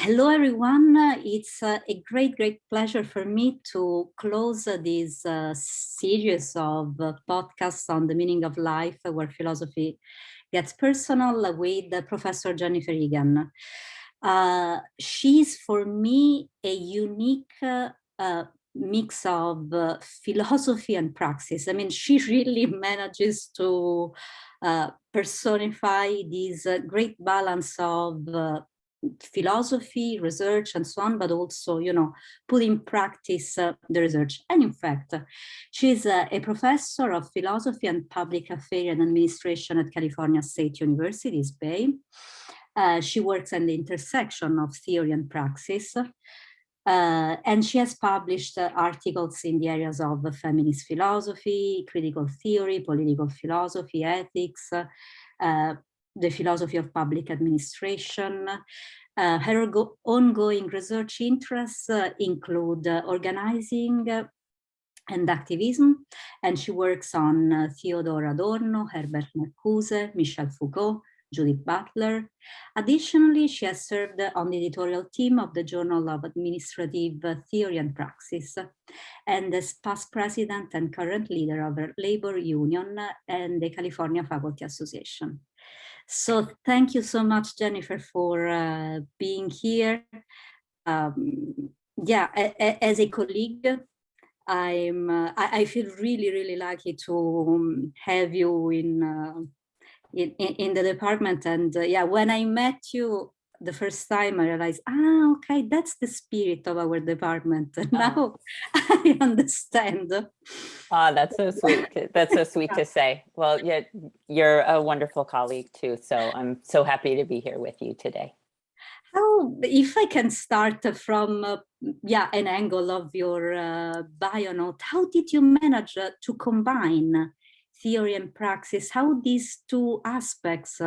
Hello, everyone. It's a great pleasure for me to close this series of podcasts on the meaning of life, where philosophy gets personal, with Professor Jennifer Eagan. She's, for me, a unique mix of philosophy and praxis. I mean, she really manages to personify this great balance of philosophy, research, and so on, but also, put in practice the research. And in fact, she's a professor of philosophy and public affairs and administration at California State University, East Bay. She works at the intersection of theory and praxis. And she has published articles in the areas of feminist philosophy, critical theory, political philosophy, ethics, the philosophy of public administration. Her ongoing research interests include organizing and activism, and she works on Theodor Adorno, Herbert Marcuse, Michel Foucault, Judith Butler. Additionally, she has served on the editorial team of the Journal of Administrative Theory and Praxis, and as past president and current leader of her labor union and the California Faculty Association. So thank you so much, Jennifer, for being here. As a colleague, I feel really lucky to have you in the department. And when I met you the first time, I realized, okay, that's the spirit of our department. Now I understand. That's so sweet. That's so sweet to say. Well, yeah, you're a wonderful colleague too. So I'm so happy to be here with you today. If I can start from an angle of your bio note, how did you manage to combine theory and praxis? How these two aspects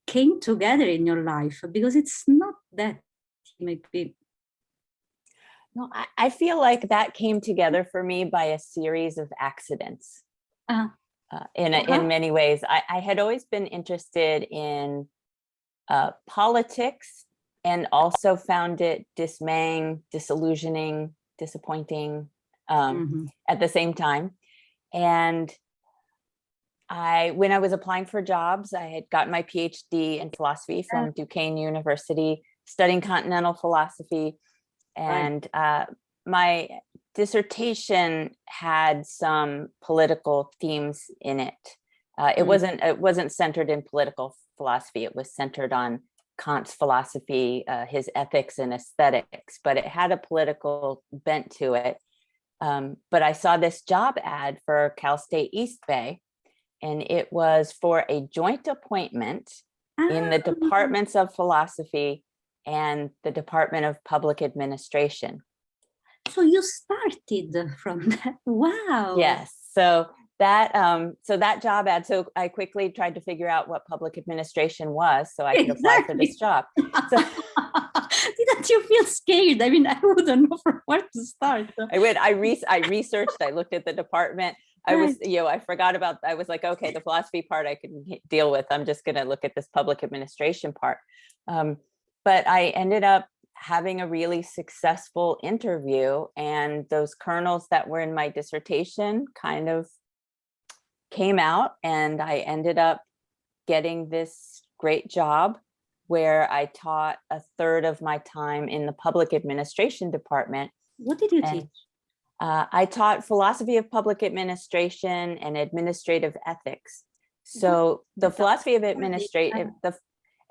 came together in your life? Because it's not that maybe. No, I feel like that came together for me by a series of accidents. In many ways, I had always been interested in politics, and also found it dismaying, disillusioning, disappointing at the same time. And when I was applying for jobs, I had gotten my PhD in philosophy from Duquesne University, studying continental philosophy. And my dissertation had some political themes in it. It wasn't centered in political philosophy. It was centered on Kant's philosophy, his ethics and aesthetics, but it had a political bent to it. But I saw this job ad for Cal State East Bay, and it was for a joint appointment in the departments of philosophy and the Department of Public Administration. So you started from that. Wow. Yes. So that job ad. So I quickly tried to figure out what public administration was, so I could apply for this job. So, didn't you feel scared? I mean, I wouldn't know from where to start. I researched. I looked at the department. I was, I forgot about. I was like, okay, the philosophy part I can deal with. I'm just going to look at this public administration part. But I ended up having a really successful interview, and those kernels that were in my dissertation kind of came out, and I ended up getting this great job where I taught a third of my time in the public administration department. What did you teach? I taught philosophy of public administration and administrative ethics. So the philosophy of administrative,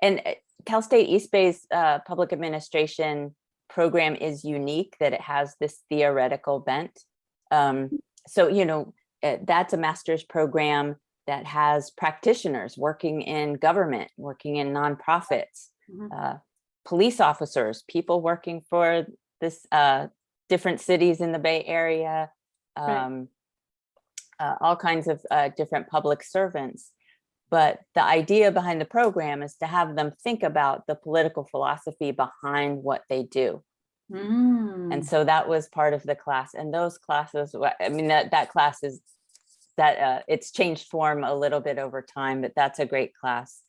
and Cal State East Bay's public administration program is unique that it has this theoretical bent. That's a master's program that has practitioners working in government, working in nonprofits, police officers, people working for this different cities in the Bay Area, all kinds of different public servants. But the idea behind the program is to have them think about the political philosophy behind what they do. And so that was part of the class. And those classes, I mean, that class is that it's changed form a little bit over time, but that's a great class.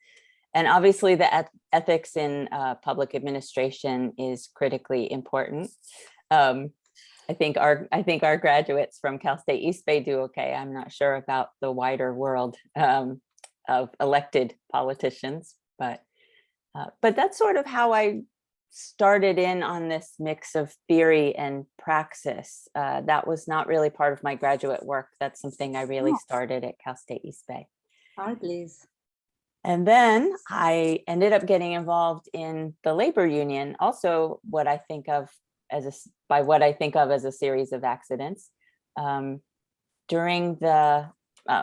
And obviously the ethics in public administration is critically important. I think our graduates from Cal State East Bay do okay. I'm not sure about the wider world of elected politicians, but that's sort of how I started in on this mix of theory and praxis. That was not really part of my graduate work. That's something I really started at Cal State East Bay. Hardly. And then I ended up getting involved in the labor union, also what I think of as a series of accidents. During the,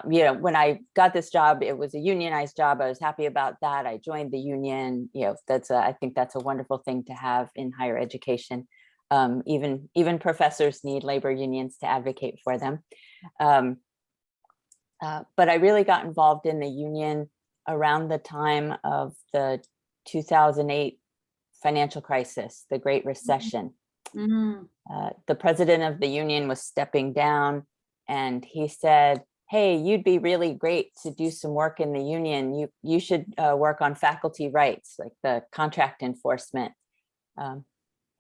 when I got this job, it was a unionized job. I was happy about that. I joined the union. I think that's a wonderful thing to have in higher education. Even professors need labor unions to advocate for them. But I really got involved in the union around the time of the 2008 financial crisis, the Great Recession. The president of the union was stepping down, and he said, "Hey, you'd be really great to do some work in the union. You should work on faculty rights, like the contract enforcement."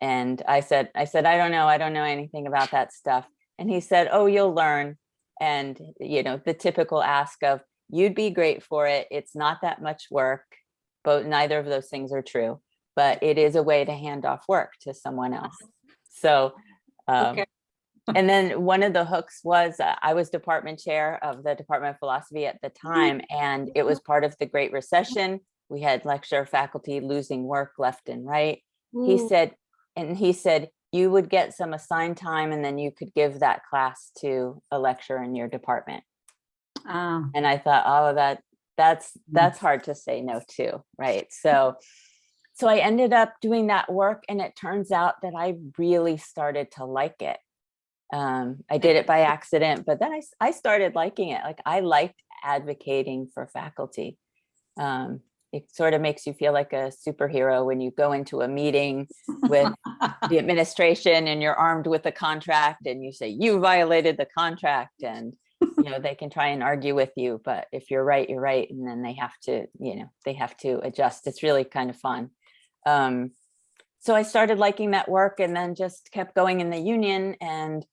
And I said, I don't know anything about that stuff. And he said, "Oh, you'll learn." And the typical ask of, "You'd be great for it. It's not that much work." But neither of those things are true. But it is a way to hand off work to someone else. So, Okay. and then one of the hooks was I was department chair of the Department of Philosophy at the time, and it was part of the Great Recession. We had lecturer faculty losing work left and right. He said, you would get some assigned time, and then you could give that class to a lecturer in your department. And I thought, oh, that's hard to say no to, right? So I ended up doing that work, and it turns out that I really started to like it. I did it by accident, but then I started liking it. Like, I liked advocating for faculty. It sort of makes you feel like a superhero when you go into a meeting with the administration and you're armed with a contract and you say, "You violated the contract," and they can try and argue with you, but if you're right, you're right. And then they have to adjust. It's really kind of fun. So I started liking that work, and then just kept going in the union, and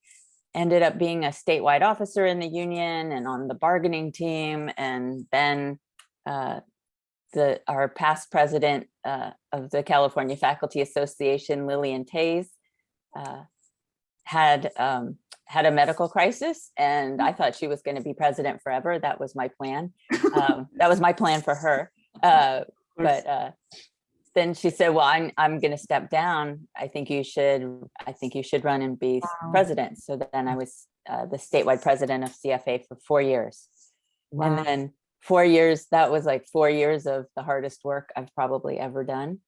ended up being a statewide officer in the union and on the bargaining team. And then our past president of the California Faculty Association, Lillian Tays, had a medical crisis, and I thought she was going to be president forever. That was my plan. That was my plan for her. But then she said, "Well, I'm going to step down. I think you should run and be president." So then I was the statewide president of CFA for 4 years. Wow. And then 4 years, that was like 4 years of the hardest work I've probably ever done,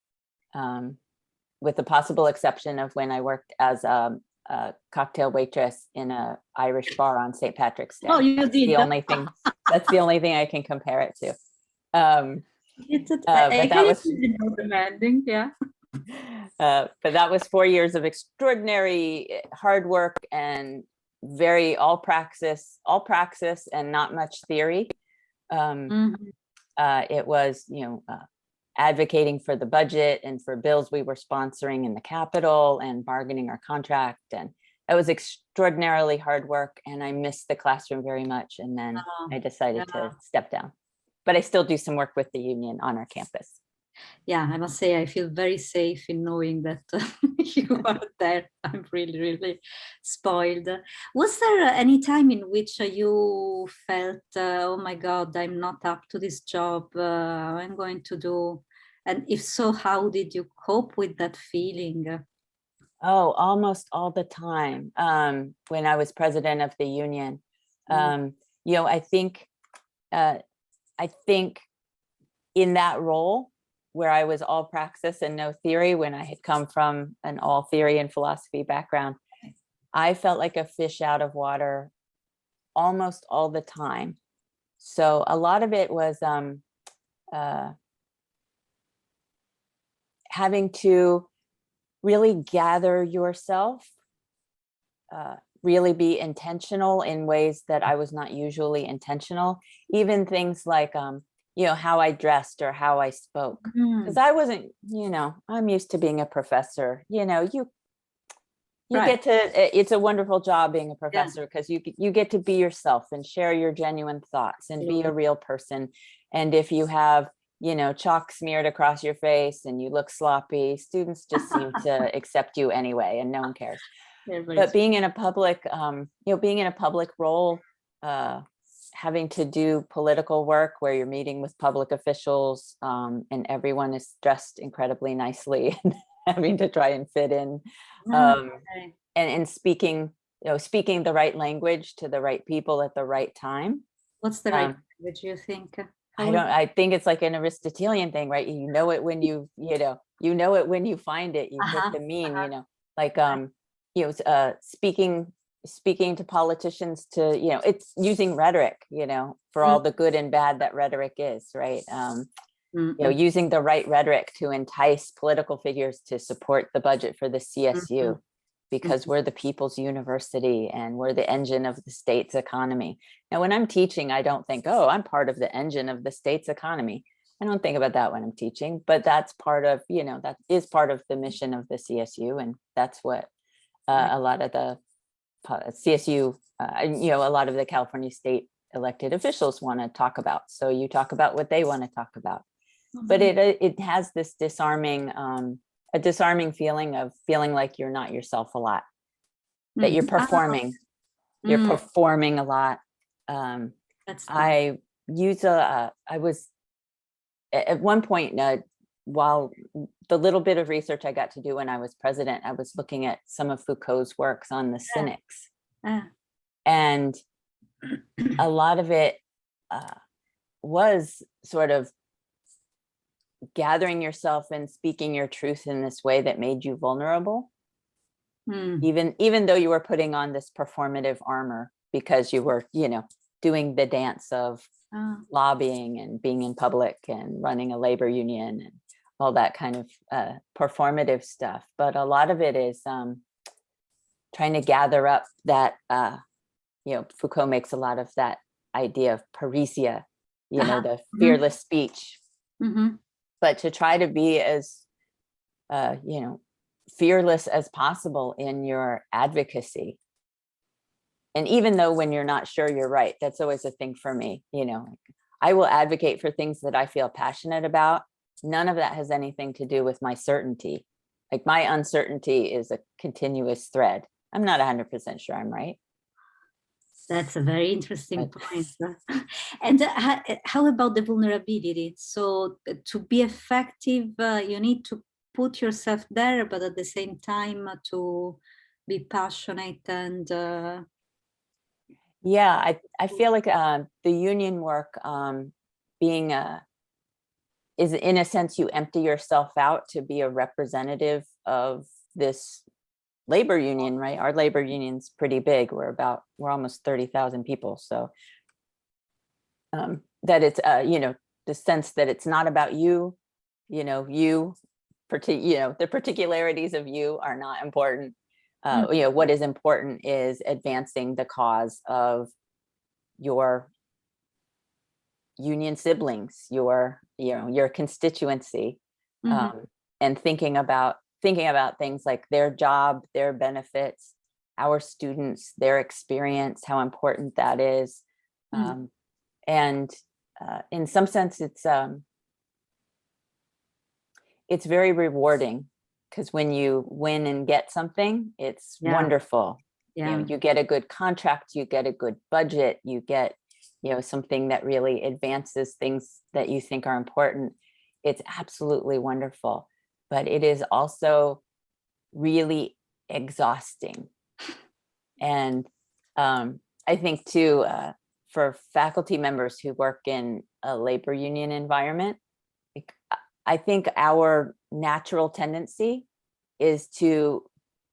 with the possible exception of when I worked as a cocktail waitress in an Irish bar on St. Patrick's Day. Oh, you did. That's the only thing I can compare it to. But that was demanding, yeah. But that was 4 years of extraordinary hard work, and all praxis and not much theory. It was, advocating for the budget and for bills we were sponsoring in the Capitol, and bargaining our contract. And it was extraordinarily hard work, and I missed the classroom very much. And then I decided to step down. But I still do some work with the union on our campus. Yeah, I must say I feel very safe in knowing that you are there. I'm really, really spoiled. Was there any time in which you felt, oh my God, I'm not up to this job, I'm going to do? And if so, how did you cope with that feeling? Oh, almost all the time. When I was president of the union, I think in that role where I was all praxis and no theory, when I had come from an all theory and philosophy background, I felt like a fish out of water almost all the time. So a lot of it was having to really gather yourself, really be intentional in ways that I was not usually intentional. Even things like how I dressed or how I spoke. Because I wasn't, I'm used to being a professor. You Right. get to, it's a wonderful job being a professor, because you get to be yourself and share your genuine thoughts and be a real person. And if you have, chalk smeared across your face and you look sloppy, students just seem to accept you anyway, and no one cares. But being in a public, being in a public role, having to do political work where you're meeting with public officials, and everyone is dressed incredibly nicely and having to try and fit in, and speaking the right language to the right people at the right time. What's the right language, you think? I think it's like an Aristotelian thing, right? You know it when you know it when you find it. You hit the mean, like speaking to politicians, to it's using rhetoric, for all the good and bad that rhetoric is, right? Using the right rhetoric to entice political figures to support the budget for the CSU, because we're the people's university and we're the engine of the state's economy. Now, when I'm teaching, I don't think, oh, I'm part of the engine of the state's economy. I don't think about that when I'm teaching, but that's part of, that is part of the mission of the CSU. And that's what a lot of the CSU, a lot of the California state elected officials want to talk about. So you talk about what they want to talk about. But it has this disarming feeling of feeling like you're not yourself a lot, that you're performing. You're performing a lot. I was at one point, while the little bit of research I got to do when I was president, I was looking at some of Foucault's works on the cynics. And a lot of it was sort of gathering yourself and speaking your truth in this way that made you vulnerable, even though you were putting on this performative armor, because you were, doing the dance of lobbying and being in public and running a labor union and all that kind of performative stuff. But a lot of it is trying to gather up that, Foucault makes a lot of that idea of parrhesia, the fearless speech. But to try to be as, fearless as possible in your advocacy. And even though when you're not sure you're right, that's always a thing for me. I will advocate for things that I feel passionate about. None of that has anything to do with my certainty. Like, my uncertainty is a continuous thread. I'm not 100% sure I'm right. That's a very interesting point. And how about the vulnerability? So to be effective, you need to put yourself there, but at the same time to be passionate and... Yeah, I feel like the union work being is, in a sense, you empty yourself out to be a representative of this labor union, right? Our labor union's pretty big. We're almost 30,000 people. So that it's, the sense that it's not about you, the particularities of you are not important. What is important is advancing the cause of your union siblings, your constituency, and thinking about things like their job, their benefits, our students, their experience, how important that is. And in some sense, it's very rewarding, because when you win and get something, it's wonderful. You get a good contract, you get a good budget, you get something that really advances things that you think are important. It's absolutely wonderful, but it is also really exhausting. And I think too, for faculty members who work in a labor union environment, I think our natural tendency is to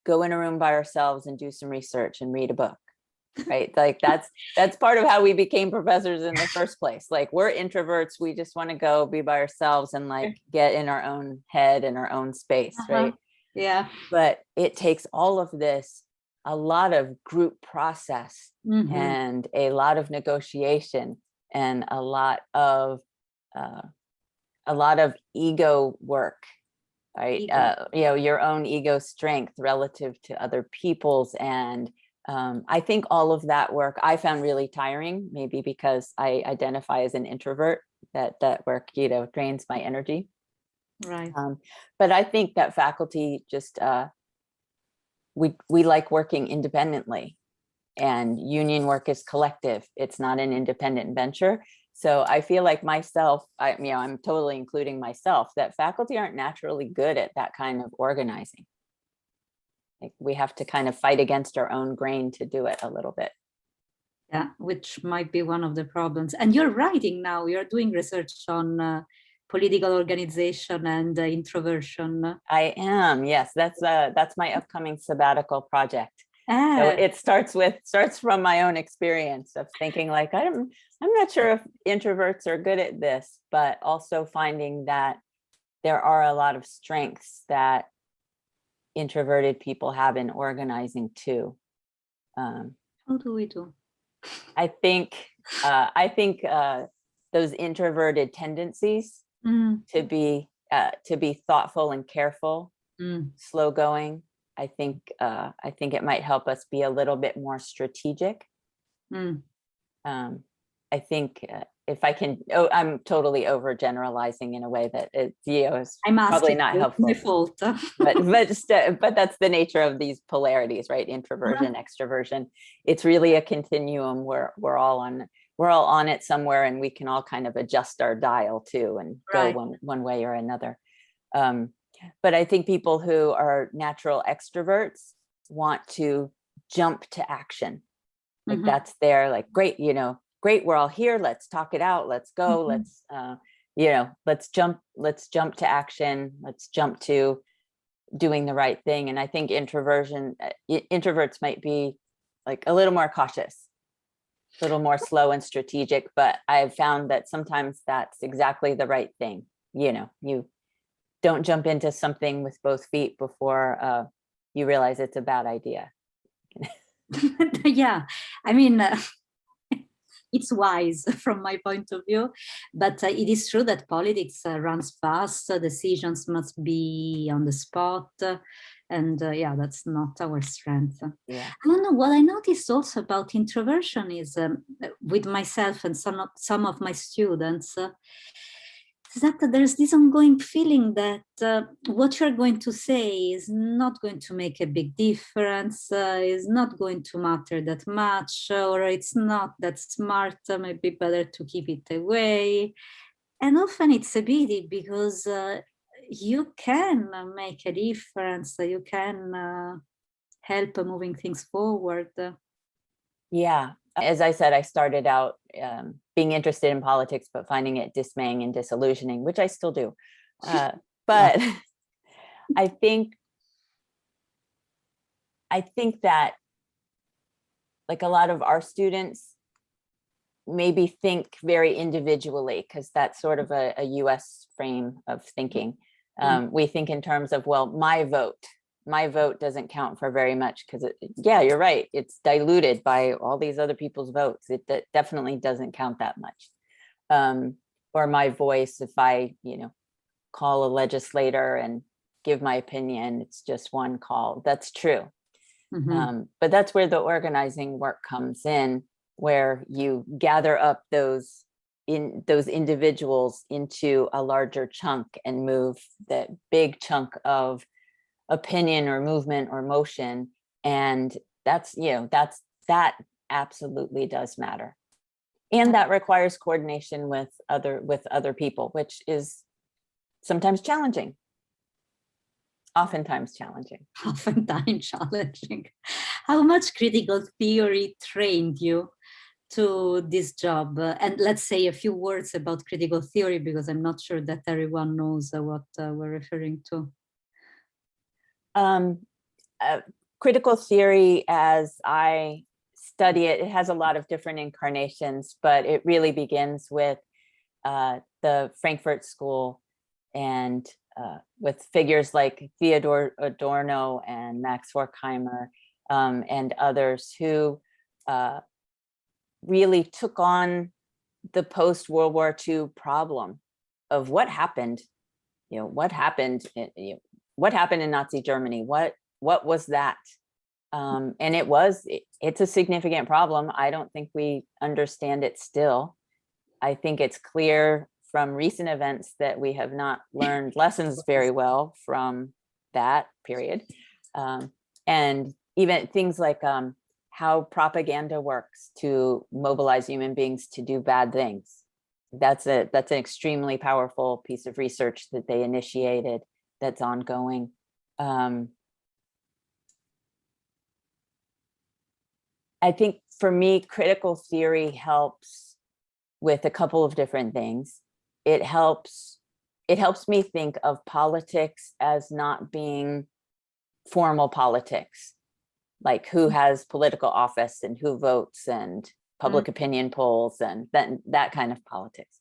go in a room by ourselves and do some research and read a book, right? Like that's part of how we became professors in the first place. Like, we're introverts. We just want to go be by ourselves and like get in our own head and our own space, right? Yeah. But it takes all of this, a lot of group process and a lot of negotiation and a lot of a lot of ego work, right? Your own ego strength relative to other people's. And I think all of that work I found really tiring, maybe because I identify as an introvert, that work, drains my energy. Right. But I think that faculty just, we like working independently, and union work is collective. It's not an independent venture. So I feel like myself, I'm totally including myself, that faculty aren't naturally good at that kind of organizing. Like, we have to kind of fight against our own grain to do it a little bit. Yeah, which might be one of the problems. And you're writing now, you're doing research on political organization and introversion. I am, yes. That's my upcoming sabbatical project. Ah. So it starts from my own experience of thinking like, I'm not sure if introverts are good at this, but also finding that there are a lot of strengths that introverted people have in organizing too. How do we do? I think those introverted tendencies to be thoughtful and careful, slow going. I think it might help us be a little bit more strategic. I think if I can, I'm totally overgeneralizing in a way that is probably not helpful. My fault. but that's the nature of these polarities, right? Introversion, extroversion. It's really a continuum where we're all on it somewhere, and we can all kind of adjust our dial too and go one way or another. But I think people who are natural extroverts want to jump to action. Like that's their, like, great, great, we're all here, let's talk it out, let's go, let's jump to action, let's jump to doing the right thing. And I think introverts might be like a little more cautious, a little more slow and strategic, but I've found that sometimes that's exactly the right thing. You don't jump into something with both feet before you realize it's a bad idea. Yeah, I mean, it's wise from my point of view, but it is true that politics runs fast, decisions must be on the spot, and yeah, that's not our strength. Yeah. I don't know, what I noticed also about introversion is with myself and some of my students, is that there's this ongoing feeling that what you're going to say is not going to make a big difference, is not going to matter that much, or it's not that smart, maybe better to keep it away. And often it's a pity, because you can make a difference, you can help moving things forward. Yeah. As I said, I started out being interested in politics, but finding it dismaying and disillusioning, which I still do. But I think that, like, a lot of our students maybe think very individually, because that's sort of a US frame of thinking. We think in terms of, well, my vote doesn't count for very much, because yeah, you're right, it's diluted by all these other people's votes. It definitely doesn't count that much. Or my voice, if I call a legislator and give my opinion, it's just one call. That's true. But that's where the organizing work comes in, where you gather up those individuals into a larger chunk and move that big chunk of opinion or movement or motion. And that absolutely does matter. And that requires coordination with other people, which is sometimes challenging. Oftentimes challenging. Oftentimes challenging. How much critical theory trained you to this job? And let's say a few words about critical theory, because I'm not sure that everyone knows what we're referring to. Critical theory, as I study it, it has a lot of different incarnations, but it really begins with the Frankfurt School, and with figures like Theodor Adorno and Max Horkheimer and others who really took on the post-World War II problem of what happened, what happened in Nazi Germany? What was that? And it's a significant problem. I don't think we understand it still. I think it's clear from recent events that we have not learned lessons very well from that period. And even things like how propaganda works to mobilize human beings to do bad things. That's an extremely powerful piece of research that they initiated that's ongoing. I think for me, critical theory helps with a couple of different things. It helps me think of politics as not being formal politics, like who has political office and who votes and public opinion polls and that kind of politics.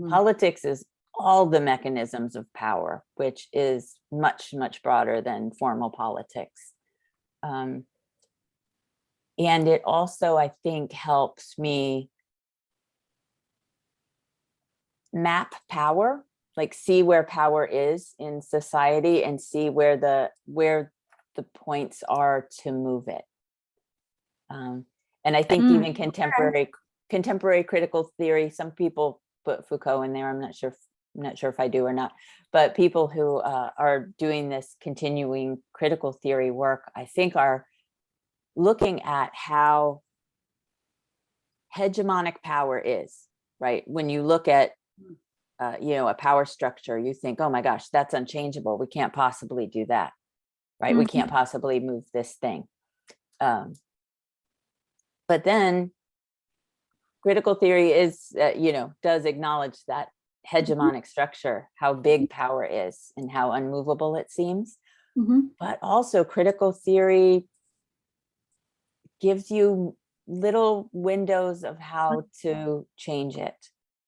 Politics is all the mechanisms of power, which is much, much broader than formal politics. And it also, I think, helps me map power, like see where power is in society and see where the points are to move it. And I think even contemporary critical theory, some people put Foucault in there. I'm not sure if I do or not, but people who are doing this continuing critical theory work, I think, are looking at how hegemonic power is, right? When you look at a power structure, you think, oh my gosh, that's unchangeable. We can't possibly do that, right? We can't possibly move this thing. But then critical theory is, does acknowledge that hegemonic structure, how big power is and how unmovable it seems. But also critical theory gives you little windows of how to change it.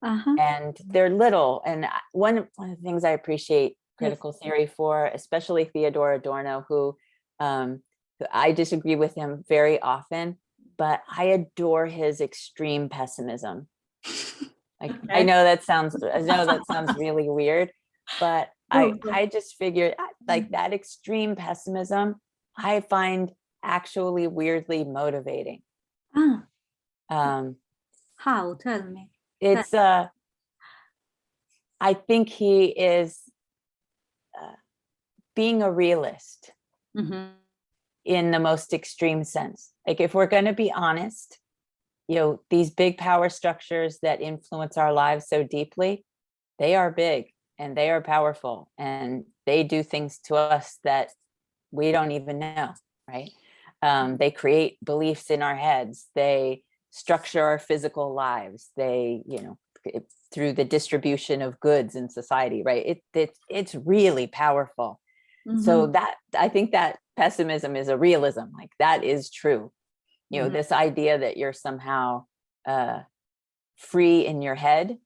And they're little. And one of the things I appreciate critical theory for, especially Theodor Adorno, who I disagree with him very often, but I adore his extreme pessimism. I know that sounds really weird, but I just figured like that extreme pessimism, I find actually weirdly motivating. How? Tell me. It's I think he is being a realist in the most extreme sense. Like if we're going to be honest, these big power structures that influence our lives so deeply, they are big and they are powerful and they do things to us that we don't even know, right? They create beliefs in our heads. They structure our physical lives. They, through the distribution of goods in society, right? It's really powerful. So that, I think that pessimism is a realism, like that is true. This idea that you're somehow free in your head,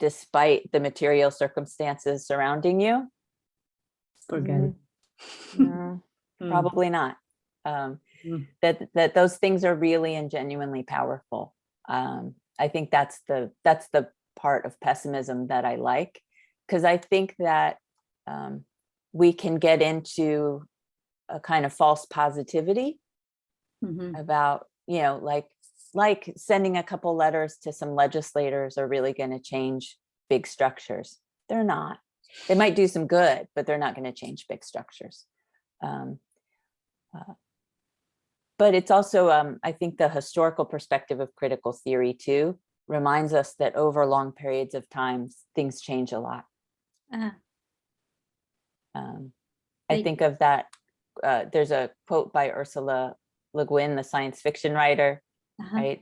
despite the material circumstances surrounding you. Forget it. Probably not. That those things are really and genuinely powerful. I think that's the part of pessimism that I like, because I think that we can get into a kind of false positivity about, like sending a couple letters to some legislators are really going to change big structures. They're not. They might do some good, but they're not going to change big structures. But it's also, I think, the historical perspective of critical theory too reminds us that over long periods of time, things change a lot. I think of that. There's a quote by Ursula Le Guin, the science fiction writer, right?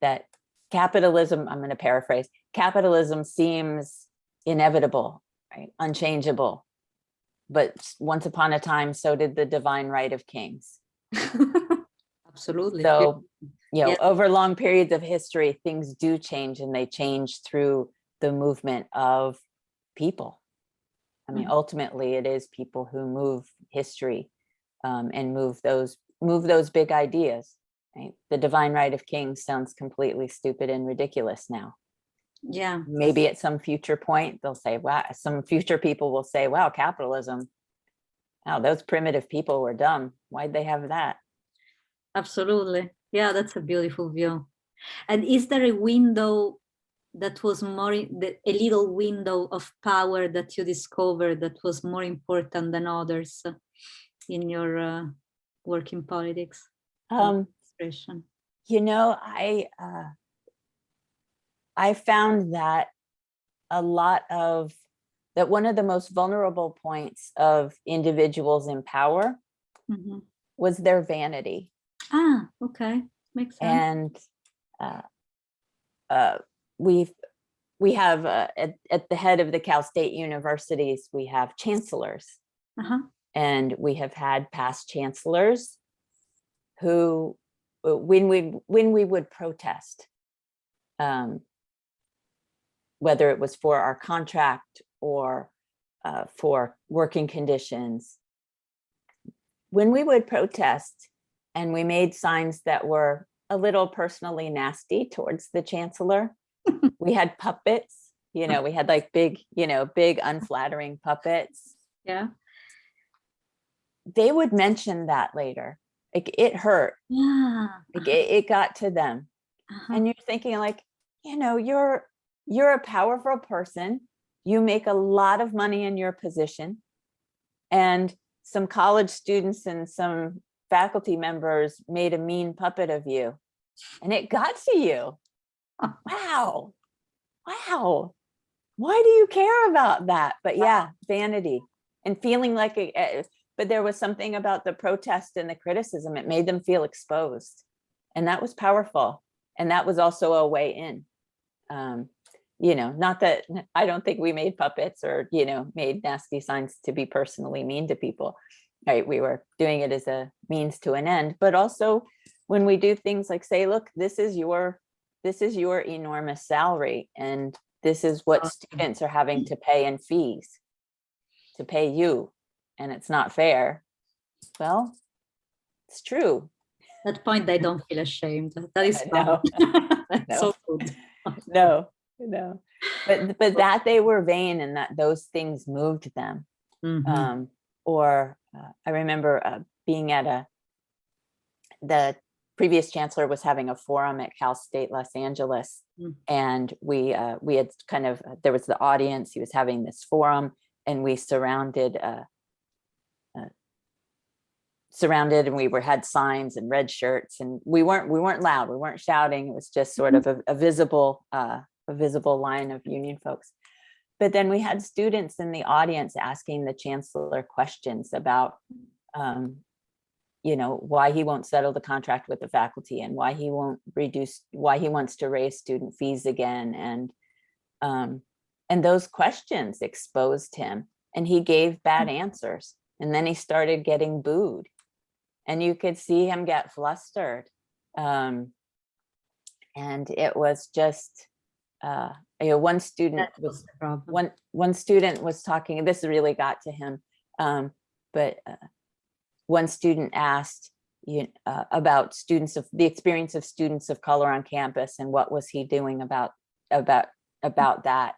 That capitalism, I'm going to paraphrase, capitalism seems inevitable, right? Unchangeable. But once upon a time, so did the divine right of kings. Absolutely. So, over long periods of history, things do change, and they change through the movement of people. I mean, ultimately, it is people who move history and move those big ideas. Right? The divine right of kings sounds completely stupid and ridiculous now. Yeah. Maybe at some future point, they'll say, wow, some future people will say, wow, capitalism. Wow, those primitive people were dumb. Why'd they have that? Absolutely. Yeah, that's a beautiful view. And is there a window that was more, a little window of power that you discovered that was more important than others in your work in politics? Expression. You know, I found that that one of the most vulnerable points of individuals in power was their vanity. Ah, okay, makes sense. And we have at the head of the Cal State universities, we have chancellors, and we have had past chancellors who, when we would protest, whether it was for our contract or for working conditions, when we would protest and we made signs that were a little personally nasty towards the chancellor, we had puppets, we had like big unflattering puppets. Yeah. They would mention that later. Like, it hurt. Yeah. Like, it got to them. And you're thinking, like, you're a powerful person. You make a lot of money in your position. And some college students and some faculty members made a mean puppet of you. And it got to you. Wow. Why do you care about that? But yeah, vanity and feeling like but there was something about the protest and the criticism. It made them feel exposed. And that was powerful. And that was also a way in. Not that I don't think we made puppets or, made nasty signs to be personally mean to people. Right. We were doing it as a means to an end. But also when we do things like say, look, this is your enormous salary, and this is what students are having to pay in fees to pay you, and it's not fair. Well, it's true. At that point, they don't feel ashamed. That is no. So good. No. But that they were vain and that those things moved them. I remember being at the previous chancellor was having a forum at Cal State Los Angeles, and we had kind of, there was the audience, he was having this forum, and we surrounded and we had signs and red shirts, and we weren't loud, we weren't shouting, it was just sort of a visible line of union folks. But then we had students in the audience asking the chancellor questions about why he won't settle the contract with the faculty, and why he wants to raise student fees again. And those questions exposed him, and he gave bad answers. And then he started getting booed, and you could see him get flustered. And it was just, one student was talking, this really got to him. But one student asked about the experience of students of color on campus, and what was he doing about that,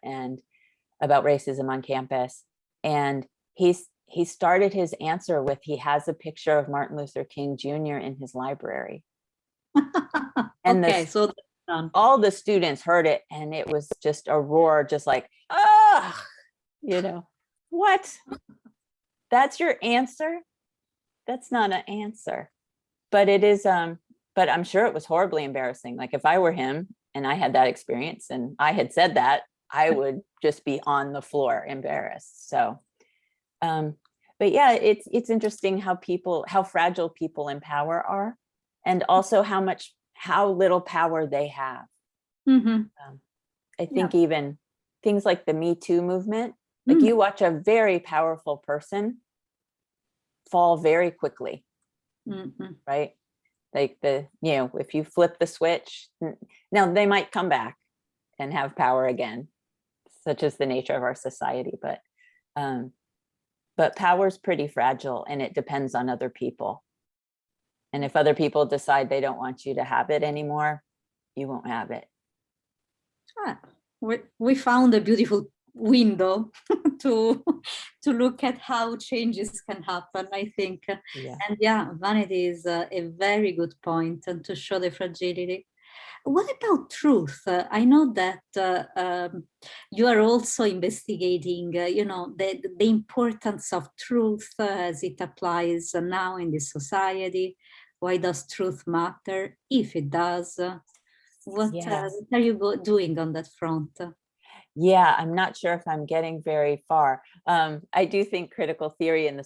and about racism on campus. And he started his answer with, he has a picture of Martin Luther King Jr. in his library. And so all the students heard it, and it was just a roar, just like, what? That's your answer? That's not an answer. But it is, but I'm sure it was horribly embarrassing. Like, if I were him and I had that experience and I had said that, I would just be on the floor embarrassed. So, but yeah, it's interesting how fragile people in power are, and also how little power they have. I think even things like the Me Too movement, like you watch a very powerful person fall very quickly, right? Like if you flip the switch, now they might come back and have power again, such as the nature of our society, but power is pretty fragile, and it depends on other people. And if other people decide they don't want you to have it anymore, you won't have it. we found a beautiful window to look at how changes can happen, I think. Yeah. And yeah, vanity is a very good point, and to show the fragility. What about truth? I know that you are also investigating, the importance of truth as it applies now in this society. Why does truth matter, if it does? What are you doing on that front? Yeah, I'm not sure if I'm getting very far. I do think critical theory and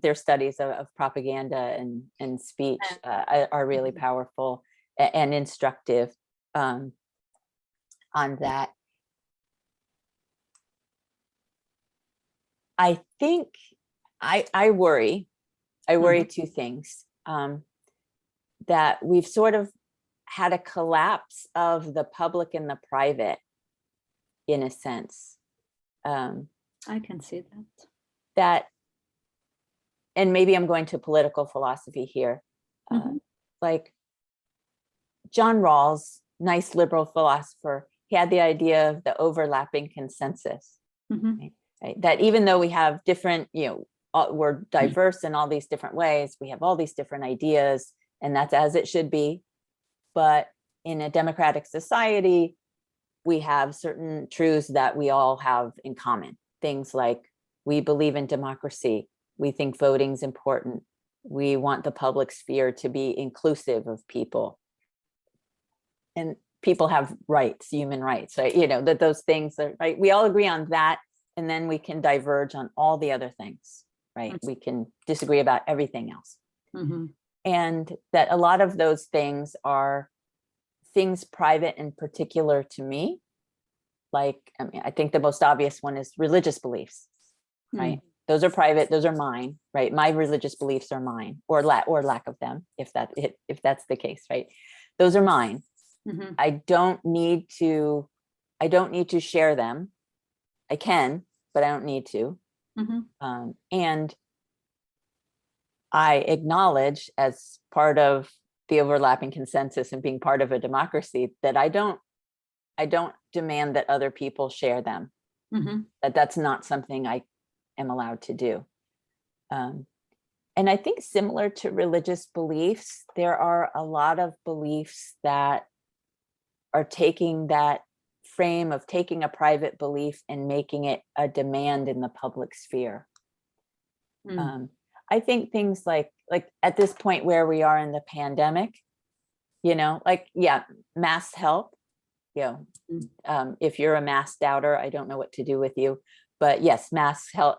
their studies of propaganda and speech are really powerful and instructive on that. I think I worry two things. That we've sort of had a collapse of the public and the private, in a sense. I can see that, and maybe I'm going to political philosophy here. Like John Rawls, nice liberal philosopher, he had the idea of the overlapping consensus, right? That even though we have different, we're diverse in all these different ways, we have all these different ideas, and that's as it should be. But in a democratic society, we have certain truths that we all have in common. Things like we believe in democracy. We think voting's important. We want the public sphere to be inclusive of people. And people have rights, human rights, right? That those things are right. We all agree on that. And then we can diverge on all the other things, right? We can disagree about everything else. And that a lot of those things are things private and particular to me. Like, I think the most obvious one is religious beliefs, right? Those are private, those are mine, right? My religious beliefs are mine, or lack of them, if that's the case, right? Those are mine. I don't need to share them. I can, but I don't need to. And I acknowledge, as part of the overlapping consensus and being part of a democracy, that I don't demand that other people share them. That's not something I am allowed to do. And I think similar to religious beliefs, there are a lot of beliefs that are taking that frame of taking a private belief and making it a demand in the public sphere. I think things like at this point where we are in the pandemic, masks help. If you're a mask doubter, I don't know what to do with you, but yes, masks help,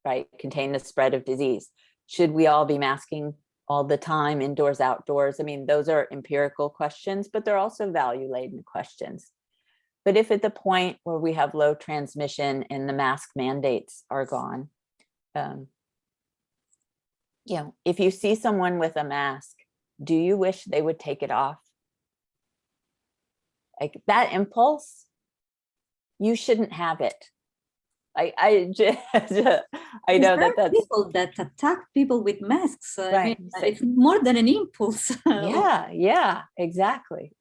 right? Contain the spread of disease. Should we all be masking all the time, indoors, outdoors? I mean, those are empirical questions, but they're also value-laden questions. But if at the point where we have low transmission and the mask mandates are gone, if you see someone with a mask, do you wish they would take it off? Like that impulse, you shouldn't have it. I know that's people that attack people with masks. Right. I mean, it's more than an impulse. Yeah, exactly.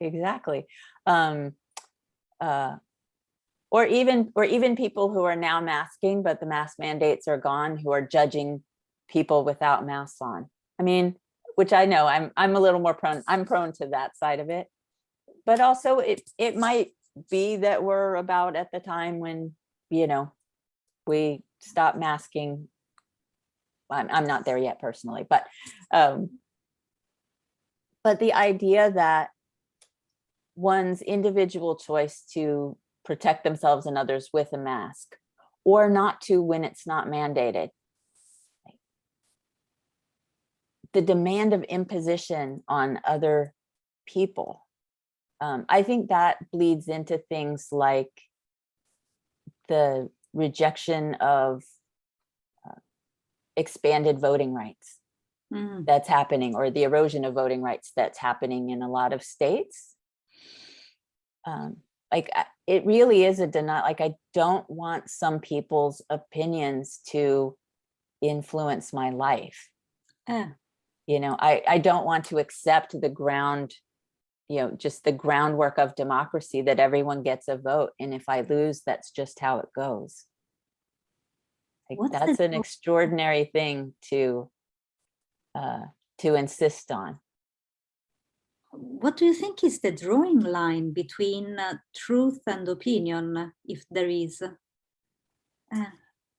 Or even people who are now masking, but the mask mandates are gone, who are judging people without masks on. I mean, which I know I'm a little more prone to that side of it. But also it might be that we're about at the time when, we stop masking. I'm not there yet personally, but the idea that one's individual choice to protect themselves and others with a mask, or not to when it's not mandated, the demand of imposition on other people, I think that bleeds into things like the rejection of expanded voting rights that's happening, or the erosion of voting rights that's happening in a lot of states. It really is a denial. Like, I don't want some people's opinions to influence my life. I don't want to accept the ground just the groundwork of democracy, that everyone gets a vote. And if I lose, that's just how it goes. Like, that's an extraordinary thing to insist on. What do you think is the drawing line between truth and opinion, if there is?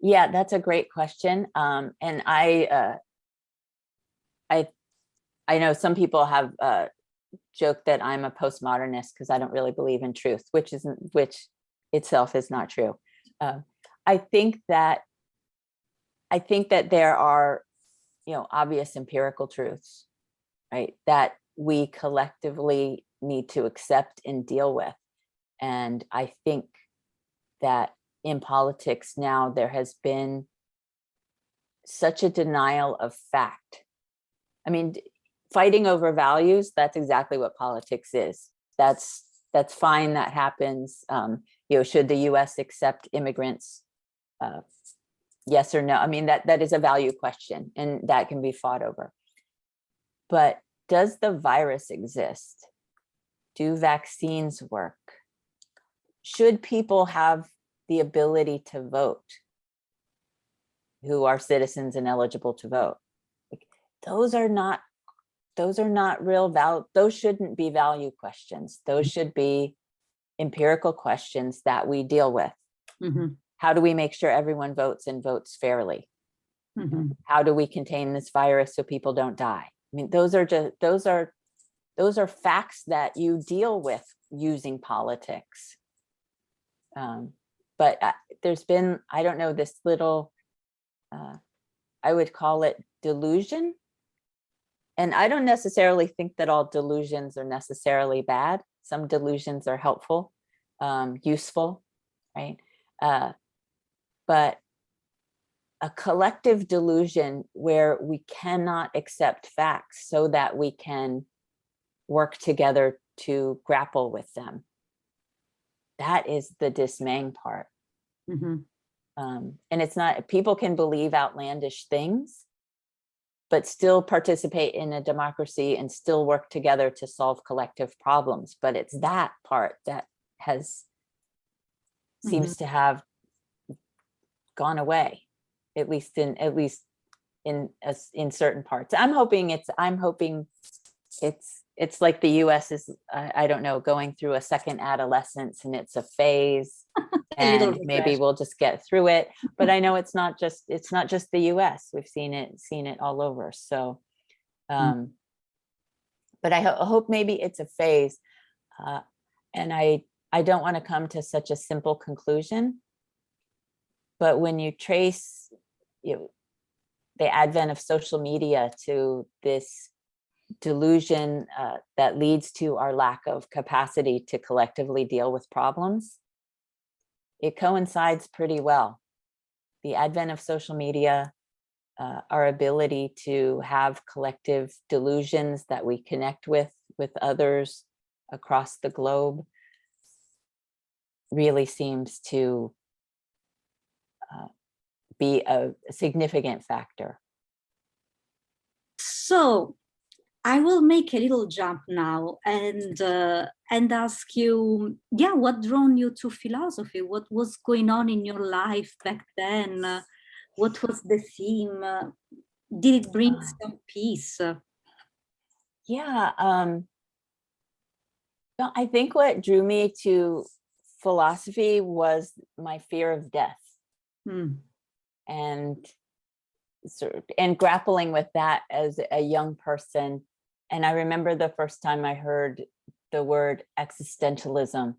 Yeah, that's a great question. And I know some people have joked that I'm a postmodernist because I don't really believe in truth, which itself is not true. I think that there are, obvious empirical truths, right, that we collectively need to accept and deal with. And I think that in politics now, there has been such a denial of fact. I mean, fighting over values, that's exactly what politics is. That's fine, that happens. Should the US accept immigrants? Yes or no? I mean, that is a value question, and that can be fought over. But does the virus exist? Do vaccines work? Should people have the ability to vote who are citizens and eligible to vote? Like, those are not real those shouldn't be value questions. Those should be empirical questions that we deal with. Mm-hmm. How do we make sure everyone votes and votes fairly? Mm-hmm. How do we contain this virus so people don't die? I mean, those are facts that you deal with using politics. But there's been, I don't know, this little, I would call it delusion. And I don't necessarily think that all delusions are necessarily bad. Some delusions are helpful, useful, right? But a collective delusion where we cannot accept facts so that we can work together to grapple with them. That is the dismaying part. Mm-hmm. And it's not, people can believe outlandish things, but still participate in a democracy and still work together to solve collective problems. But it's that part that seems to have gone away, at least in certain parts. I'm hoping it's like the US is, I don't know, going through a second adolescence, and it's a phase. And maybe we'll just get through it. But I know it's not just the US. We've seen it all over. So, but I hope maybe it's a phase. And I don't want to come to such a simple conclusion. But when you trace the advent of social media to this delusion that leads to our lack of capacity to collectively deal with problems, it coincides pretty well. The advent of social media, our ability to have collective delusions that we connect with others across the globe, really seems to be a significant factor. So I will make a little jump now and ask you, what drawn you to philosophy? What was going on in your life back then? What was the theme? Did it bring some peace? Well, I think what drew me to philosophy was my fear of death. And grappling with that as a young person. And I remember the first time I heard the word existentialism.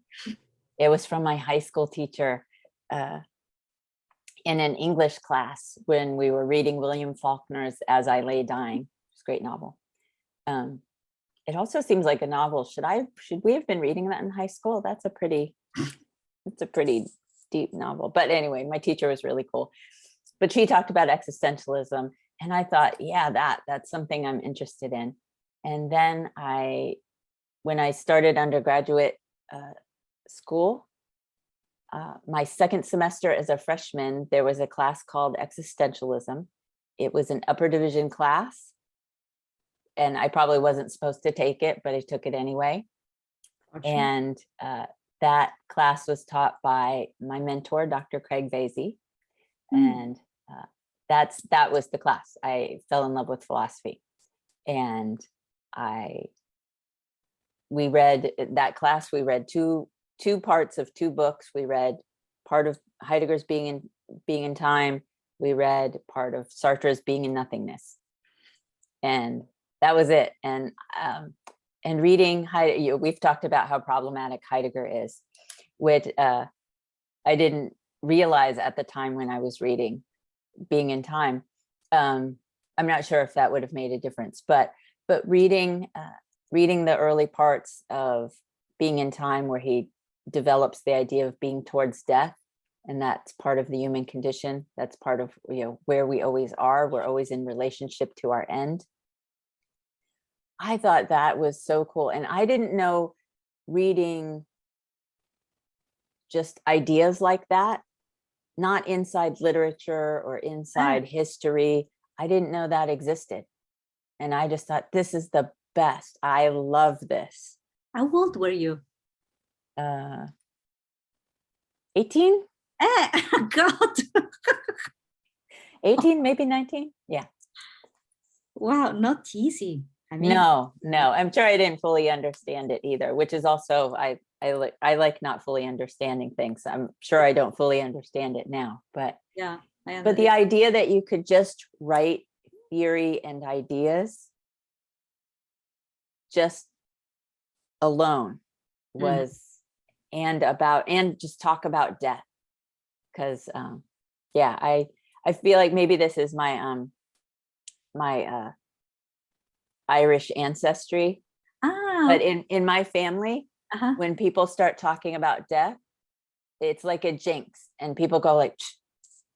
It was from my high school teacher in an English class when we were reading William Faulkner's As I Lay Dying. It's a great novel. It also seems like a novel. Should we have been reading that in high school? That's a pretty deep novel. But anyway, my teacher was really cool. But she talked about existentialism, and I thought, that's something I'm interested in. And then when I started undergraduate school, my second semester as a freshman, there was a class called existentialism. It was an upper division class, and I probably wasn't supposed to take it, but I took it anyway. Gotcha. And that class was taught by my mentor, Dr. Craig Vasey. And that was the class. I fell in love with philosophy. And we read that class, we read two parts of two books. We read part of Heidegger's Being in Time. We read part of Sartre's Being in Nothingness. And that was it. And reading Heidegger, we've talked about how problematic Heidegger is, which I didn't realize at the time when I was reading Being in Time. I'm not sure if that would have made a difference, but reading the early parts of Being in Time, where he develops the idea of being towards death, and that's part of the human condition. That's part of, where we always are. We're always in relationship to our end. I thought that was so cool. And I didn't know reading just ideas like that, not inside literature or inside history. I didn't know that existed. And I just thought, this is the best. I love this. How old were you? 18? God. 18, maybe 19. Yeah. Wow, not easy. I mean, no, I'm sure I didn't fully understand it either, which is also, I like not fully understanding things. I'm sure I don't fully understand it now, but yeah. But the idea that you could just write theory and ideas just alone was, and just talk about death. Because I feel like maybe this is my my Irish ancestry, but in my family, when people start talking about death, it's like a jinx, and people go like,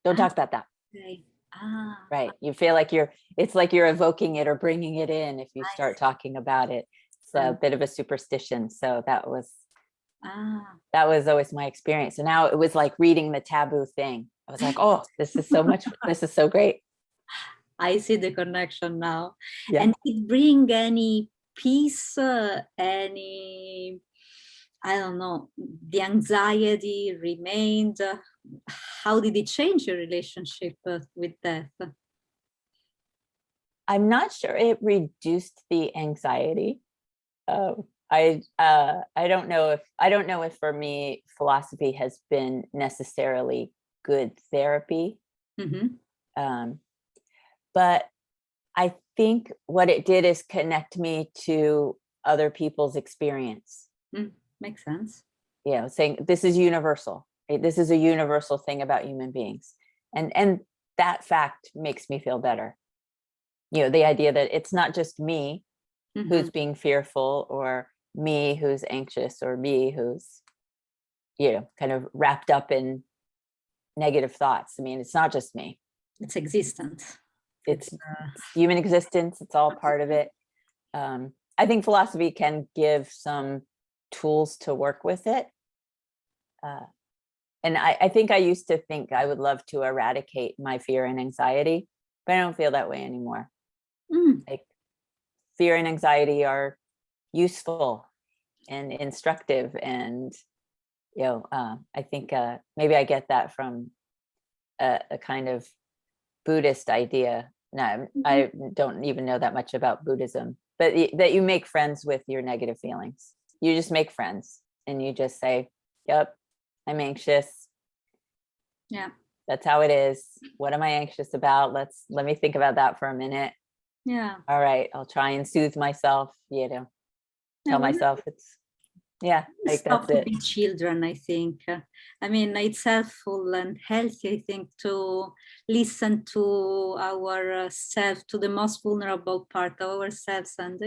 don't talk about that. Right. You feel like it's like you're evoking it or bringing it in if you start talking about it. It's a bit of a superstition. So that was always my experience. And now it was like reading the taboo thing. I was like, oh, this is so much, this is so great. I see the connection now. Yeah. And did it bring any peace, any, I don't know, the anxiety remained? How did it change your relationship with death? I'm not sure it reduced the anxiety. I don't know if for me philosophy has been necessarily good therapy. But I think what it did is connect me to other people's experience. Makes sense. Yeah, saying this is universal. Right? This is a universal thing about human beings, and that fact makes me feel better. The idea that it's not just me who's being fearful, or me who's anxious, or me who's kind of wrapped up in negative thoughts. I mean, it's not just me. It's existence. It's human existence. It's all part of it. I think philosophy can give some tools to work with it. And I think I used to think I would love to eradicate my fear and anxiety, but I don't feel that way anymore. Like fear and anxiety are useful and instructive. And, I think maybe I get that from a kind of Buddhist idea. No, I don't even know that much about Buddhism, but that you make friends with your negative feelings. You just make friends and you just say, yep, I'm anxious. Yeah. That's how it is. What am I anxious about? Let me think about that for a minute. Yeah. All right. I'll try and soothe myself, tell myself it's, like stop that's it. to be children, I think. I mean, it's helpful and healthy, I think, to listen to ourselves, to the most vulnerable part of ourselves, and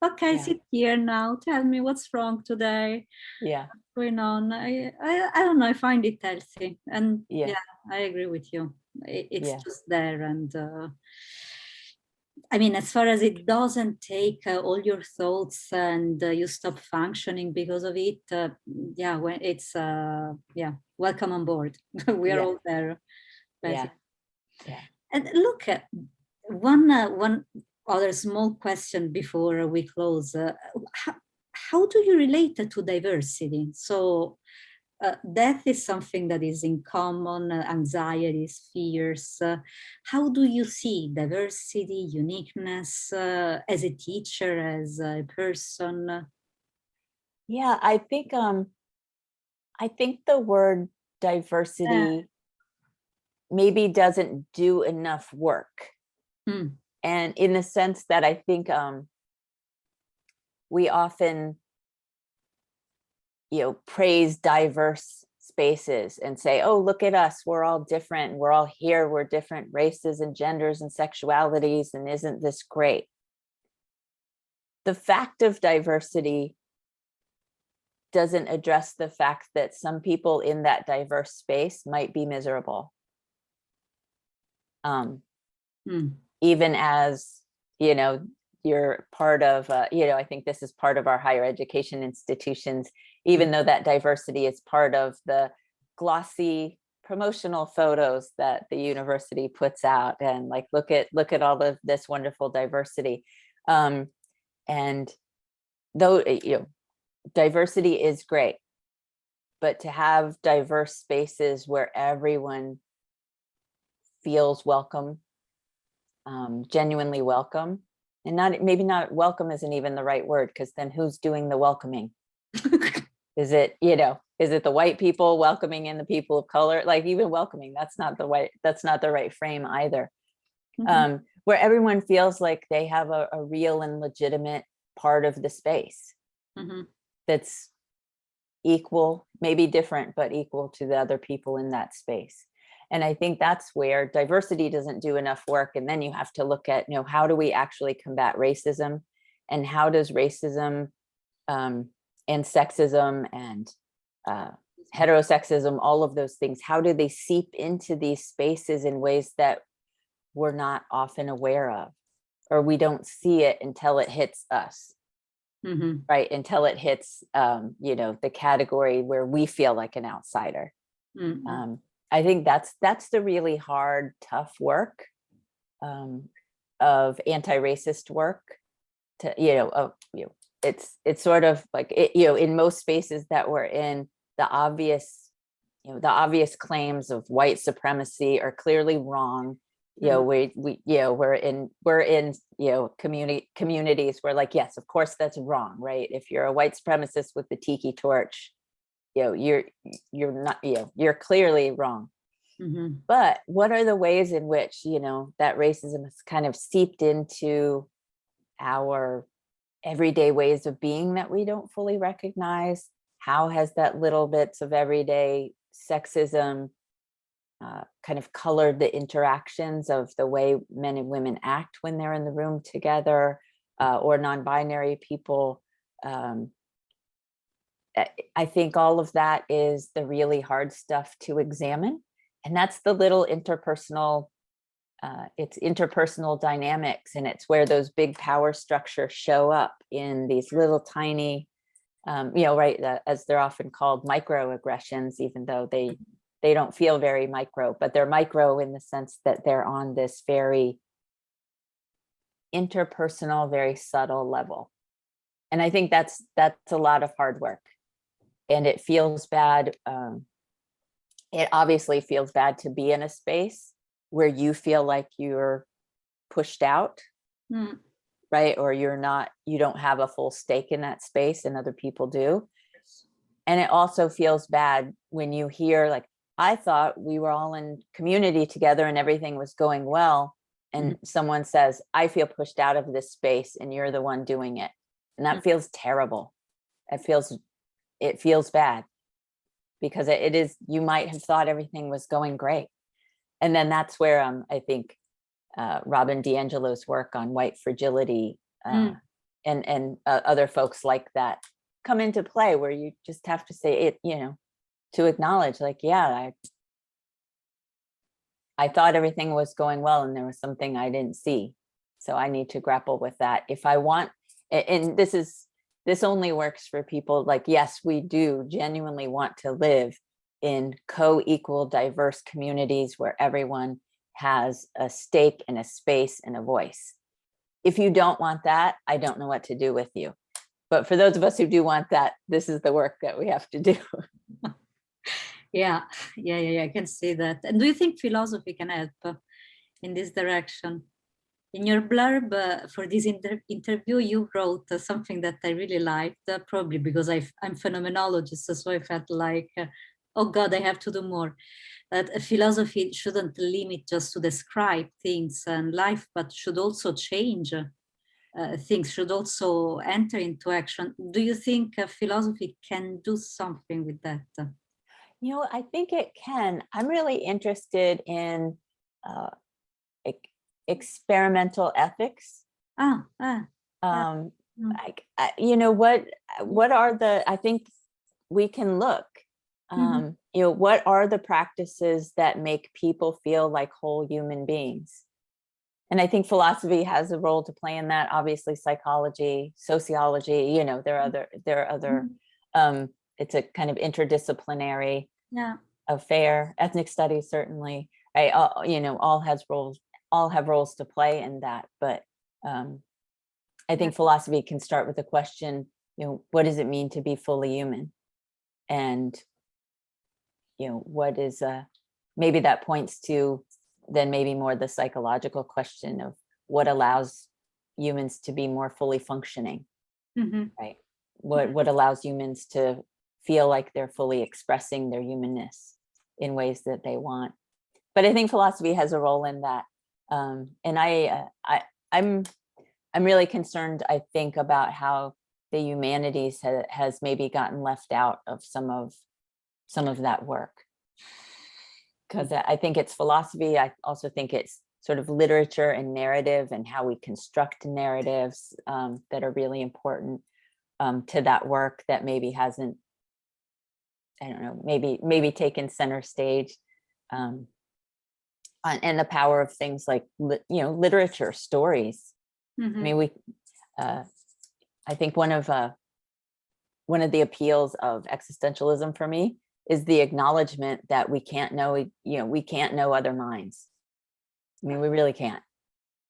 okay, sit here now, tell me what's wrong today. Yeah. What's going on? I don't know, I find it healthy, and I agree with you. It's just there, and I mean, as far as it doesn't take all your thoughts and you stop functioning because of it, when it's, welcome on board. We are all there. Basically. Yeah. And look, one other small question before we close. how do you relate to diversity? So death is something that is in common, anxieties, fears. How do you see diversity, uniqueness as a teacher, as a person? Yeah, I think the word diversity maybe doesn't do enough work. And in the sense that I think we often, praise diverse spaces and say, oh, look at us, we're all different, we're all here, we're different races and genders and sexualities, and isn't this great? The fact of diversity doesn't address the fact that some people in that diverse space might be miserable. Even as, you're part of, I think this is part of our higher education institutions, even though that diversity is part of the glossy promotional photos that the university puts out, and like, look at all of this wonderful diversity. And though, diversity is great, but to have diverse spaces where everyone feels welcome, genuinely welcome, and maybe not welcome isn't even the right word, because then who's doing the welcoming? Is it the white people welcoming in the people of color? Like, even welcoming, that's not the right frame either. Where everyone feels like they have a real and legitimate part of the space that's equal, maybe different, but equal to the other people in that space. And I think that's where diversity doesn't do enough work. And then you have to look at, how do we actually combat racism, and how does racism and sexism and heterosexism, all of those things, how do they seep into these spaces in ways that we're not often aware of, or we don't see it until it hits us, right? Until it hits, the category where we feel like an outsider. I think that's the really hard, tough work of anti-racist work. It's sort of like in most spaces that we're in, the obvious claims of white supremacy are clearly wrong. We're in communities where, like, yes, of course that's wrong, right? If you're a white supremacist with the tiki torch, you're not, you're clearly wrong. But what are the ways in which that racism has kind of seeped into our everyday ways of being that we don't fully recognize? How has that little bits of everyday sexism kind of colored the interactions of the way men and women act when they're in the room together, or non-binary people? I think all of that is the really hard stuff to examine. And that's the little interpersonal, it's interpersonal dynamics. And it's where those big power structures show up in these little tiny, right, as they're often called, microaggressions, even though they don't feel very micro, but they're micro in the sense that they're on this very interpersonal, very subtle level. And I think that's a lot of hard work. And it feels bad. It obviously feels bad to be in a space where you feel like you're pushed out, right? Or you don't have a full stake in that space and other people do. And it also feels bad when you hear, like, I thought we were all in community together and everything was going well. And someone says, I feel pushed out of this space and you're the one doing it. And that feels terrible. It feels bad, because it is, you might have thought everything was going great. And then that's where I think Robin DiAngelo's work on white fragility and other folks like that come into play, where you just have to say it, to acknowledge, like, yeah, I thought everything was going well and there was something I didn't see. So I need to grapple with that if I want. And this only works for people, like, yes, we do genuinely want to live in co-equal, diverse communities where everyone has a stake and a space and a voice. If you don't want that, I don't know what to do with you. But for those of us who do want that, this is the work that we have to do. Yeah, I can see that. And do you think philosophy can help in this direction? In your blurb for this interview, you wrote something that I really liked, probably because I'm phenomenologist, so I felt like, oh God, I have to do more. That philosophy shouldn't limit just to describe things and life, but should also change things, should also enter into action. Do you think philosophy can do something with that? I think it can. I'm really interested in experimental ethics. What are the, I think we can look, what are the practices that make people feel like whole human beings? And I think philosophy has a role to play in that. Obviously, psychology, sociology, there are other, it's a kind of interdisciplinary affair. Ethnic studies, certainly, right? All have roles to play in that. But I think philosophy can start with the question, what does it mean to be fully human? And, what is, maybe that points to then maybe more the psychological question of what allows humans to be more fully functioning, right? What allows humans to feel like they're fully expressing their humanness in ways that they want. But I think philosophy has a role in that. And I'm really concerned, I think, about how the humanities has maybe gotten left out of some of that work. Because I think it's philosophy. I also think it's sort of literature and narrative and how we construct narratives that are really important to that work that maybe hasn't, I don't know, maybe taken center stage. And the power of things like, literature, stories. I mean, I think one of the appeals of existentialism for me is the acknowledgement that we can't know other minds. I mean, we really can't.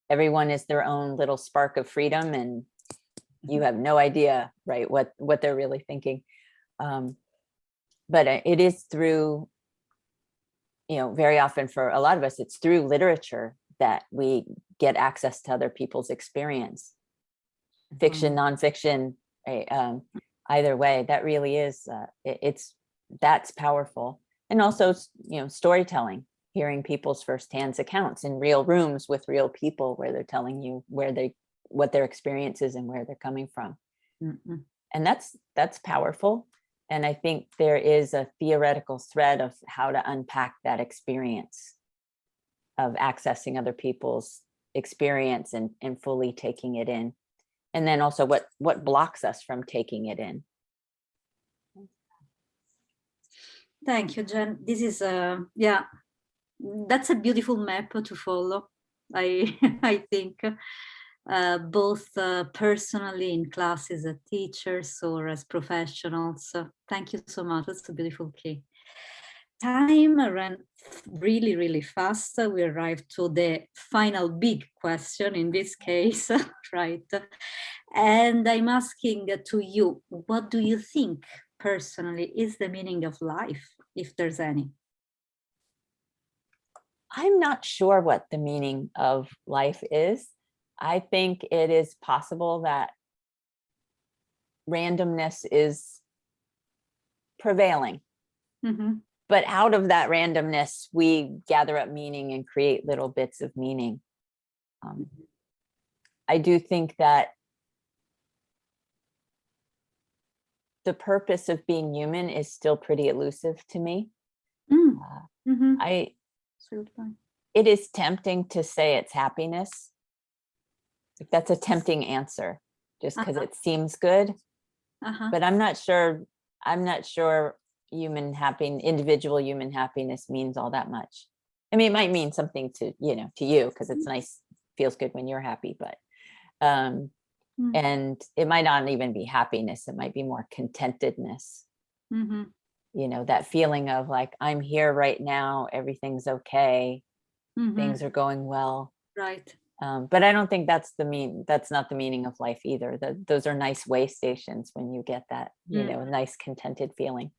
Everyone is their own little spark of freedom, and you have no idea, right, what they're really thinking. But it is through, very often for a lot of us, it's through literature that we get access to other people's experience. Fiction, nonfiction, either way, that really is, that's powerful. And also, storytelling, hearing people's firsthand accounts in real rooms with real people where they're telling you what their experience is and where they're coming from. And that's powerful. And I think there is a theoretical thread of how to unpack that experience of accessing other people's experience and fully taking it in. And then also what blocks us from taking it in. Thank you, Jen. This is that's a beautiful map to follow. I think both personally in classes as teachers or as professionals. So thank you so much. That's a beautiful key. Time ran really, really fast. We arrived to the final big question in this case, right? And I'm asking to you, what do you think personally is the meaning of life, if there's any? I'm not sure what the meaning of life is. I think it is possible that randomness is prevailing. But out of that randomness, we gather up meaning and create little bits of meaning. I do think that the purpose of being human is still pretty elusive to me. It is tempting to say it's happiness. That's a tempting answer, just because it seems good. But I'm not sure individual human happiness means all that much. I mean, it might mean something to you because it's nice, feels good when you're happy, but and it might not even be happiness, it might be more contentedness. That feeling of like, I'm here right now, everything's okay, things are going well, right? But I don't think that's not the meaning of life either. Those are nice way stations when you get that, a nice contented feeling.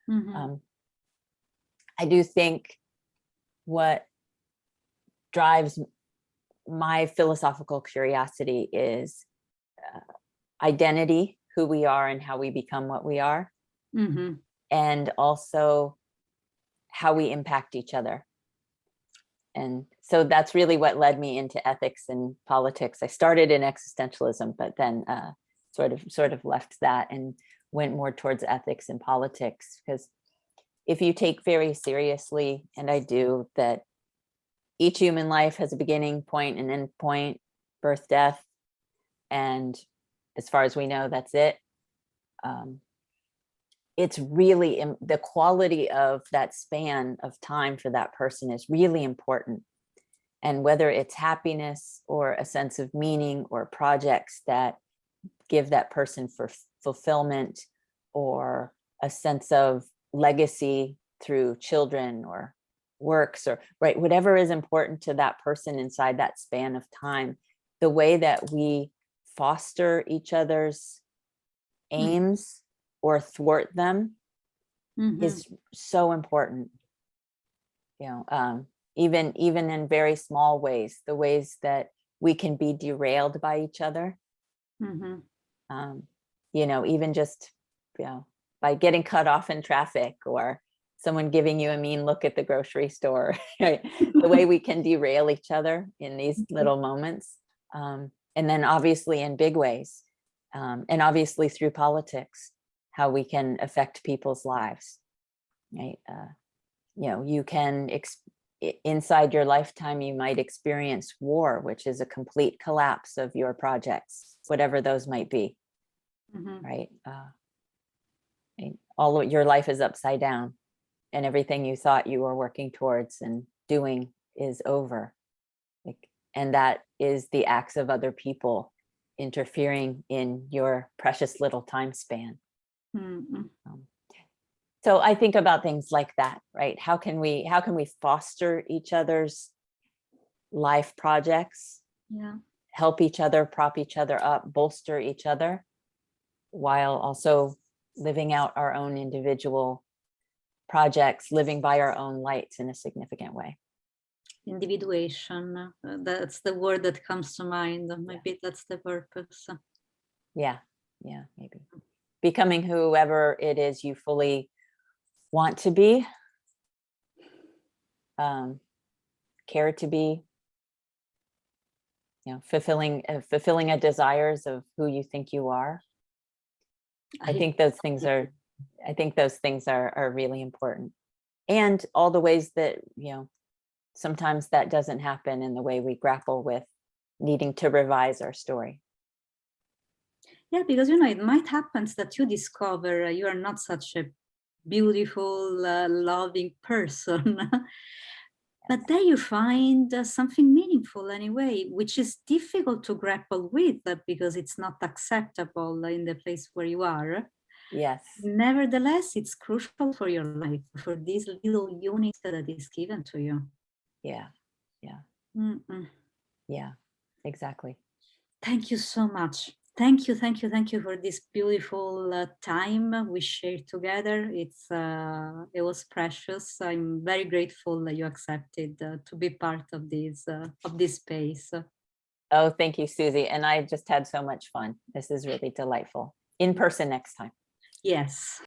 I do think what drives my philosophical curiosity is identity, who we are and how we become what we are, and also how we impact each other. And so that's really what led me into ethics and politics. I started in existentialism, but then sort of left that and went more towards ethics and politics, because if you take very seriously, and I do, that each human life has a beginning point and end point, birth, death, and as far as we know, that's it. It's really the quality of that span of time for that person is really important. And whether it's happiness or a sense of meaning or projects that give that person for fulfillment or a sense of legacy through children or works, or right, whatever is important to that person inside that span of time, the way that we foster each other's aims or thwart them is so important. Even in very small ways, the ways that we can be derailed by each other. Even just by getting cut off in traffic, or someone giving you a mean look at the grocery store, right? The way we can derail each other in these little moments. And then obviously in big ways, and obviously through politics, how we can affect people's lives, right? You can, inside your lifetime, you might experience war, which is a complete collapse of your projects, whatever those might be, right? All of your life is upside down, and everything you thought you were working towards and doing is over. And that is the acts of other people interfering in your precious little time span. So I think about things like that, right? How can we foster each other's life projects, help each other, prop each other up, bolster each other, while also living out our own individual projects, living by our own lights in a significant way. Individuation, that's the word that comes to mind. Maybe that's the purpose. Yeah, maybe. Becoming whoever it is you fully want to be, care to be, fulfilling a desires of who you think you are. I think those things are really important. And all the ways that, sometimes that doesn't happen in the way we grapple with needing to revise our story. Yeah, because, it might happen that you discover you are not such a beautiful, loving person. But then you find something meaningful anyway, which is difficult to grapple with because it's not acceptable in the place where you are. Yes. Nevertheless, it's crucial for your life, for this little unit that is given to you. Yeah. Yeah, exactly. Thank you so much. Thank you for this beautiful time we shared together. It was precious. I'm very grateful that you accepted to be part of this space. Oh, thank you, Susie. And I just had so much fun. This is really delightful. In person next time. Yes.